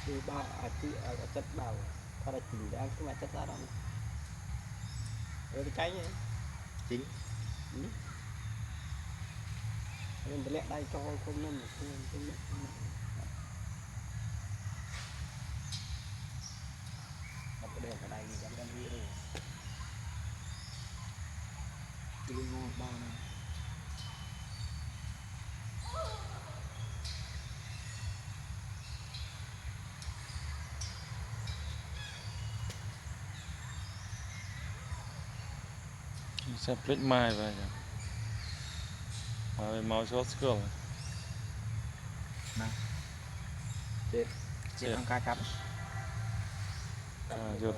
thì ba chất bảo ta là chỉnh để ăn cái mà chất ra đó rồi cái cháy nhé chính nên lẹ đây cho không nên không đặt cái đèn ở đây thì dám đem đi rồi đi ngon ba này sẽ split mai vậy mau cho school chết chết ăn cá chấm vô